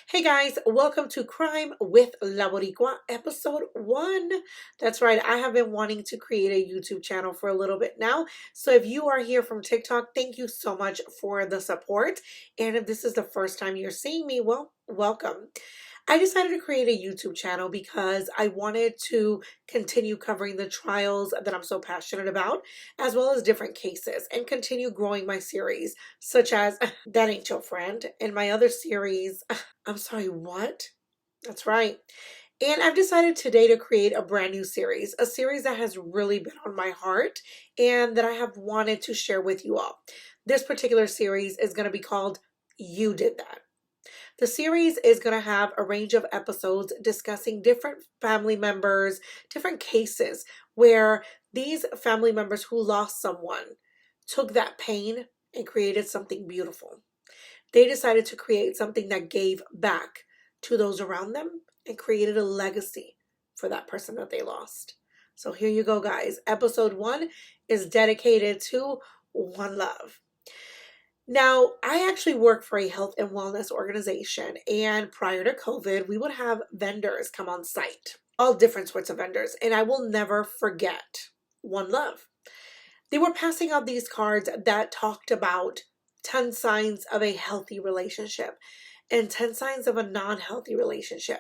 Hey guys, welcome to Crime with La Boricua, episode 1. That's right, I have been wanting to create a YouTube channel for a little bit now. So if you are here from TikTok, thank you so much for the support. And if this is the first time you're seeing me, well, welcome. I decided to create a YouTube channel because I wanted to continue covering the trials that I'm so passionate about, as well as different cases, and continue growing my series, such as That Ain't Your Friend, and my other series, I'm sorry, what? That's right. And I've decided today to create a brand new series, a series that has really been on my heart and that I have wanted to share with you all. This particular series is going to be called You Did That. The series is going to have a range of episodes discussing different family members, different cases where these family members who lost someone took that pain and created something beautiful. They decided to create something that gave back to those around them and created a legacy for that person that they lost. So here you go, guys. Episode 1 is dedicated to One Love. Now, I actually work for a health and wellness organization, and prior to COVID, we would have vendors come on site, all different sorts of vendors, and I will never forget One Love. They were passing out these cards that talked about 10 signs of a healthy relationship and 10 signs of a non-healthy relationship.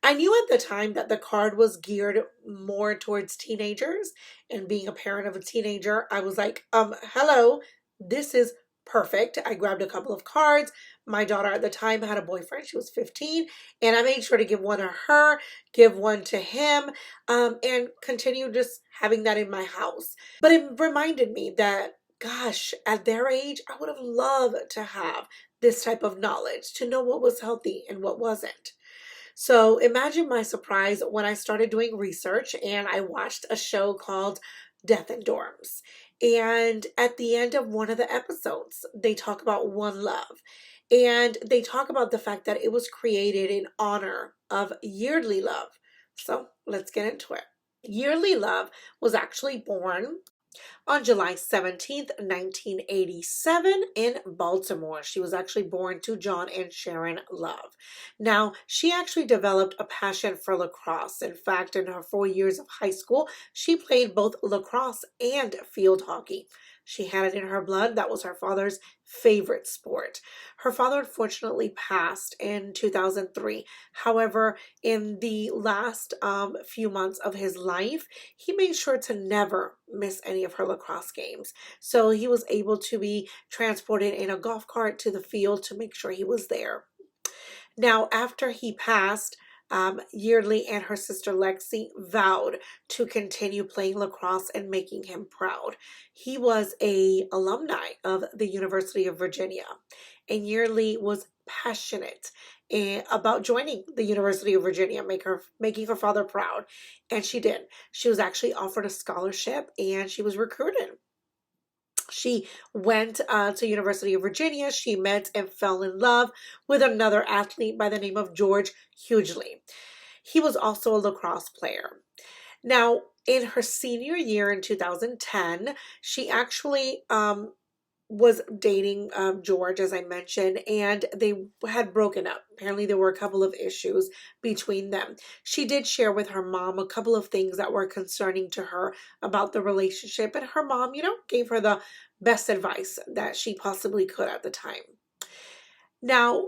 I knew at the time that the card was geared more towards teenagers, and being a parent of a teenager, I was like, hello, this is perfect. I grabbed a couple of cards. My daughter at the time had a boyfriend. She was 15, and I made sure to give one to her, give one to him, and continue just having that in my house. But it reminded me that, gosh, at their age, I would have loved to have this type of knowledge, to know what was healthy and what wasn't. So imagine my surprise when I started doing research and I watched a show called Death in Dorms. And at the end of one of the episodes, they talk about One Love. And they talk about the fact that it was created in honor of Yeardley Love. So let's get into it. Yeardley Love was actually born on July 17th, 1987 in Baltimore. She was actually born to John and Sharon Love. Now, she actually developed a passion for lacrosse. In fact, in her 4 years of high school, she played both lacrosse and field hockey. She had it in her blood. That was her father's favorite sport. Her father unfortunately passed in 2003. However, in the last few months of his life, he made sure to never miss any of her lacrosse games. So he was able to be transported in a golf cart to the field to make sure he was there. Now, after he passed, Yeardley and her sister Lexi vowed to continue playing lacrosse and making him proud. He was a alumni of the University of Virginia, and Yeardley was passionate about joining the University of Virginia, making her father proud, and she did. She was actually offered a scholarship, and she was recruited. She went to University of Virginia. She met and fell in love with another athlete by the name of George Hughley. He was also a lacrosse player. Now, in her senior year in 2010, she actually was dating George, as I mentioned, and they had broken up. Apparently, there were a couple of issues between them. She did share with her mom a couple of things that were concerning to her about the relationship, and her mom, gave her the best advice that she possibly could at the time. Now,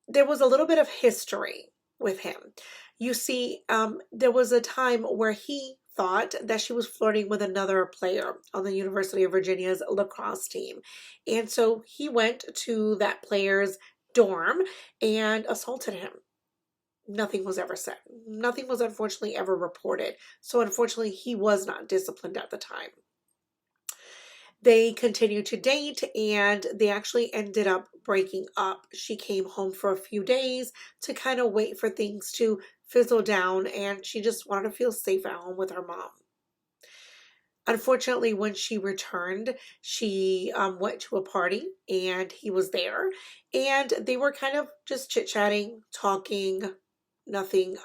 there was a little bit of history with him. You see, there was a time where he thought that she was flirting with another player on the University of Virginia's lacrosse team. And so he went to that player's dorm and assaulted him. Nothing was ever said. Nothing was unfortunately ever reported. So unfortunately, he was not disciplined at the time. They continued to date and they actually ended up breaking up. She came home for a few days to kind of wait for things to fizzle down, and she just wanted to feel safe at home with her mom. Unfortunately, when she returned, she went to a party and he was there, and they were kind of just chit-chatting, talking, nothing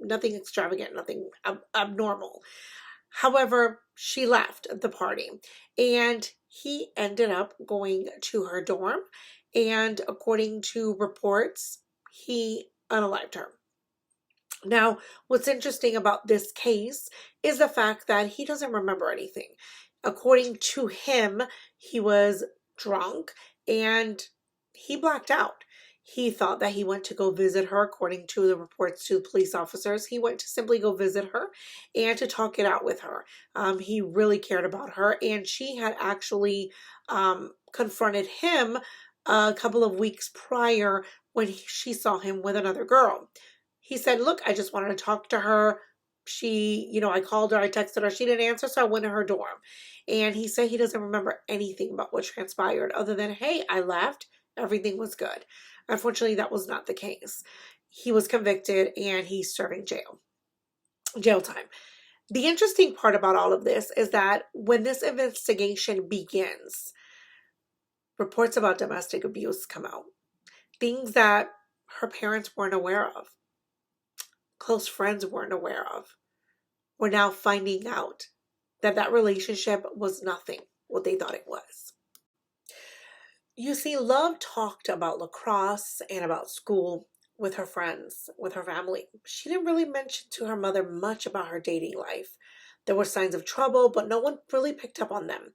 extravagant, nothing abnormal. However, she left the party and he ended up going to her dorm. And according to reports, he unalived her. Now, what's interesting about this case is the fact that he doesn't remember anything. According to him, he was drunk and he blacked out. He thought that he went to go visit her. According to the reports to the police officers, he went to simply go visit her and to talk it out with her. He really cared about her, and she had actually confronted him a couple of weeks prior when she saw him with another girl. He said, look, I just wanted to talk to her. I called her, I texted her, she didn't answer, so I went to her dorm. And he said he doesn't remember anything about what transpired other than, hey, I left, everything was good. Unfortunately, that was not the case. He was convicted and he's serving jail time. The interesting part about all of this is that when this investigation begins, reports about domestic abuse come out. Things that her parents weren't aware of, close friends weren't aware of. We're now finding out that that relationship was nothing what they thought it was. You see, Love talked about lacrosse and about school with her friends, with her family. She didn't really mention to her mother much about her dating life. There were signs of trouble, but no one really picked up on them.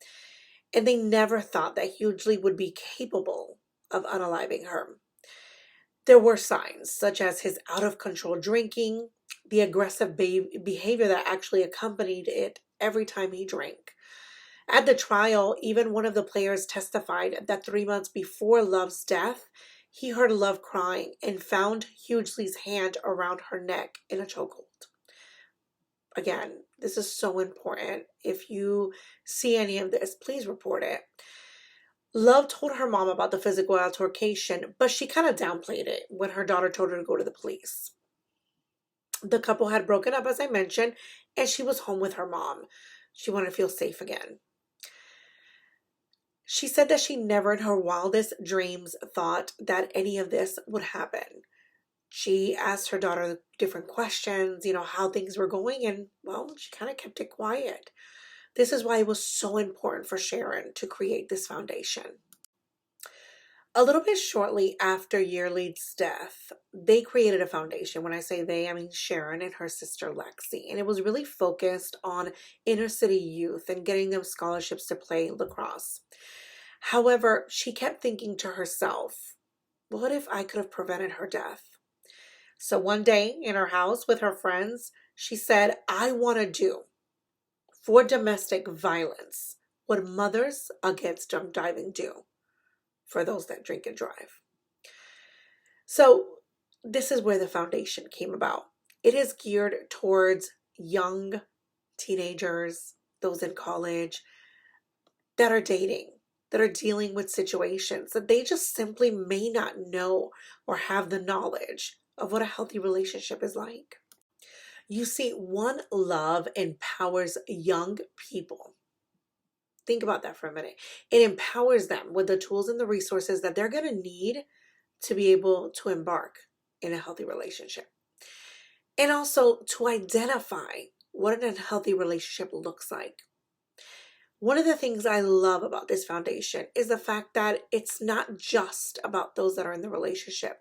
And they never thought that Yeardley would be capable of unaliving her. There were signs, such as his out-of-control drinking, the aggressive behavior that actually accompanied it every time he drank. At the trial, even one of the players testified that 3 months before Love's death, he heard Love crying and found Yeardley's hand around her neck in a chokehold. Again, this is so important. If you see any of this, please report it. Love told her mom about the physical altercation, but she kind of downplayed it when her daughter told her to go to the police. The couple had broken up, as I mentioned, and she was home with her mom. She wanted to feel safe again. She said that she never in her wildest dreams thought that any of this would happen. She asked her daughter different questions, how things were going, and, well, she kind of kept it quiet. This is why it was so important for Sharon to create this foundation. A little bit shortly after Yeardley's death, they created a foundation. When I say they, I mean Sharon and her sister Lexi. And it was really focused on inner city youth and getting them scholarships to play lacrosse. However, she kept thinking to herself, what if I could have prevented her death? So one day in her house with her friends, she said, I want to do for domestic violence what mothers against drunk driving do for those that drink and drive. So this is where the foundation came about. It is geared towards young teenagers, those in college that are dating, that are dealing with situations that they just simply may not know or have the knowledge of what a healthy relationship is like. You see, One Love empowers young people. Think about that for a minute. It empowers them with the tools and the resources that they're going to need to be able to embark in a healthy relationship. And also to identify what an unhealthy relationship looks like. One of the things I love about this foundation is the fact that it's not just about those that are in the relationship.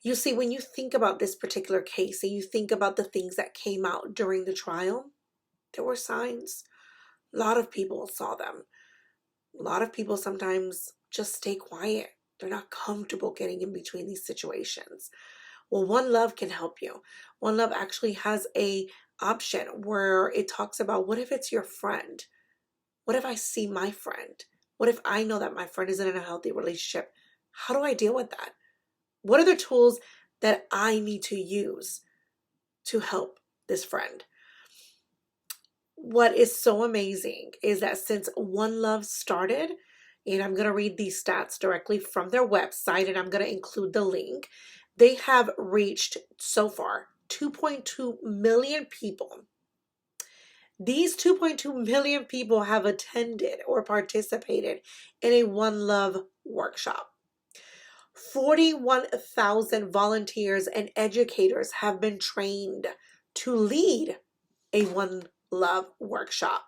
You see, when you think about this particular case and you think about the things that came out during the trial, there were signs. A lot of people saw them. A lot of people sometimes just stay quiet. They're not comfortable getting in between these situations. Well, One Love can help you. One Love actually has a option where it talks about, what if it's your friend? What if I see my friend? What if I know that my friend isn't in a healthy relationship? How do I deal with that? What are the tools that I need to use to help this friend? What is so amazing is that since One Love started, and I'm going to read these stats directly from their website, and I'm going to include the link, they have reached so far 2.2 million people. These 2.2 million people have attended or participated in a One Love workshop. 41,000 volunteers and educators have been trained to lead a One Love workshop.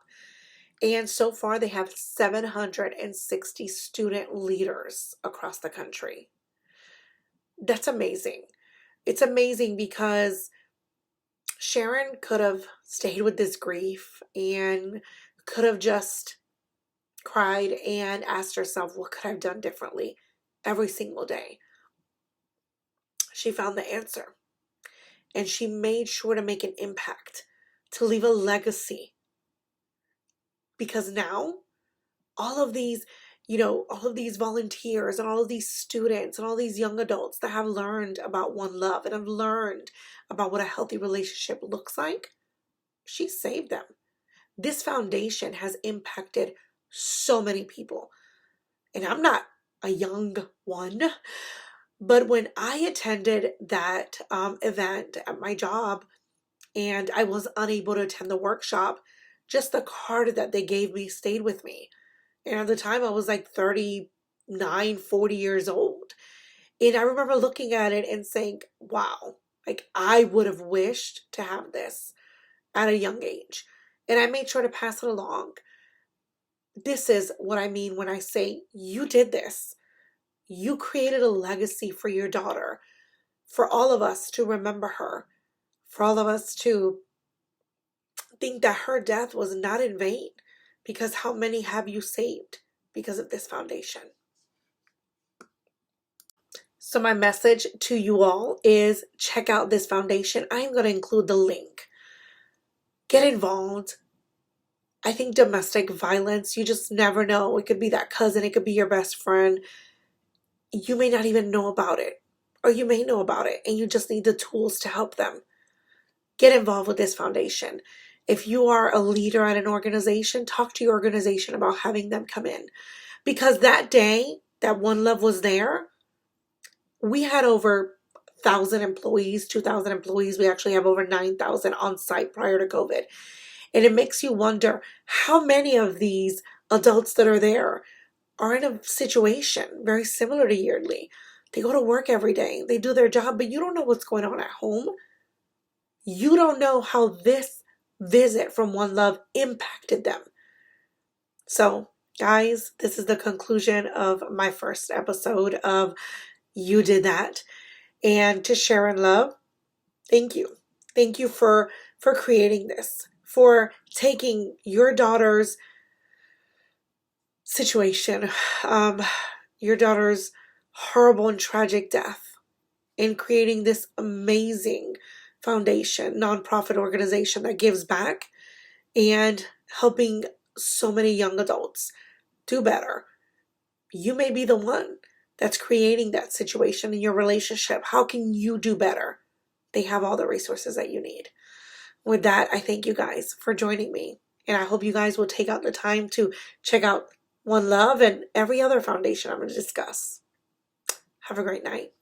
And so far, they have 760 student leaders across the country. That's amazing. It's amazing because Sharon could have stayed with this grief and could have just cried and asked herself, what could I have done differently every single day? She found the answer and she made sure to make an impact, to leave a legacy. Because now all of these, all of these volunteers and all of these students and all these young adults that have learned about One Love and have learned about what a healthy relationship looks like, she saved them. This foundation has impacted so many people. And I'm not a young one, but when I attended that event at my job and I was unable to attend the workshop, just the card that they gave me stayed with me. And at the time I was like 39, 40 years old. And I remember looking at it and saying, wow, like I would have wished to have this at a young age. And I made sure to pass it along. This is what I mean when I say you did this. You created a legacy for your daughter, for all of us to remember her, for all of us to think that her death was not in vain, because how many have you saved because of this foundation? So my message to you all is check out this foundation. I am going to include the link. Get involved. I think domestic violence, you just never know. It could be that cousin, it could be your best friend. You may not even know about it, or you may know about it and you just need the tools to help them. Get involved with this foundation. If you are a leader at an organization, talk to your organization about having them come in. Because that day that One Love was there, we had over 1,000 employees, 2,000 employees. We actually have over 9,000 on site prior to COVID. And it makes you wonder how many of these adults that are there are in a situation very similar to Yeardley. They go to work every day. They do their job, but you don't know what's going on at home. You don't know how this visit from One Love impacted them. So, guys, this is the conclusion of my first episode of You Did That. And to Shannon Love, thank you. Thank you for creating this, for taking your daughter's situation, your daughter's horrible and tragic death, and creating this amazing foundation, nonprofit organization that gives back and helping so many young adults do better. You may be the one that's creating that situation in your relationship. How can you do better? They have all the resources that you need. With that, I thank you guys for joining me. And I hope you guys will take out the time to check out One Love and every other foundation I'm going to discuss. Have a great night.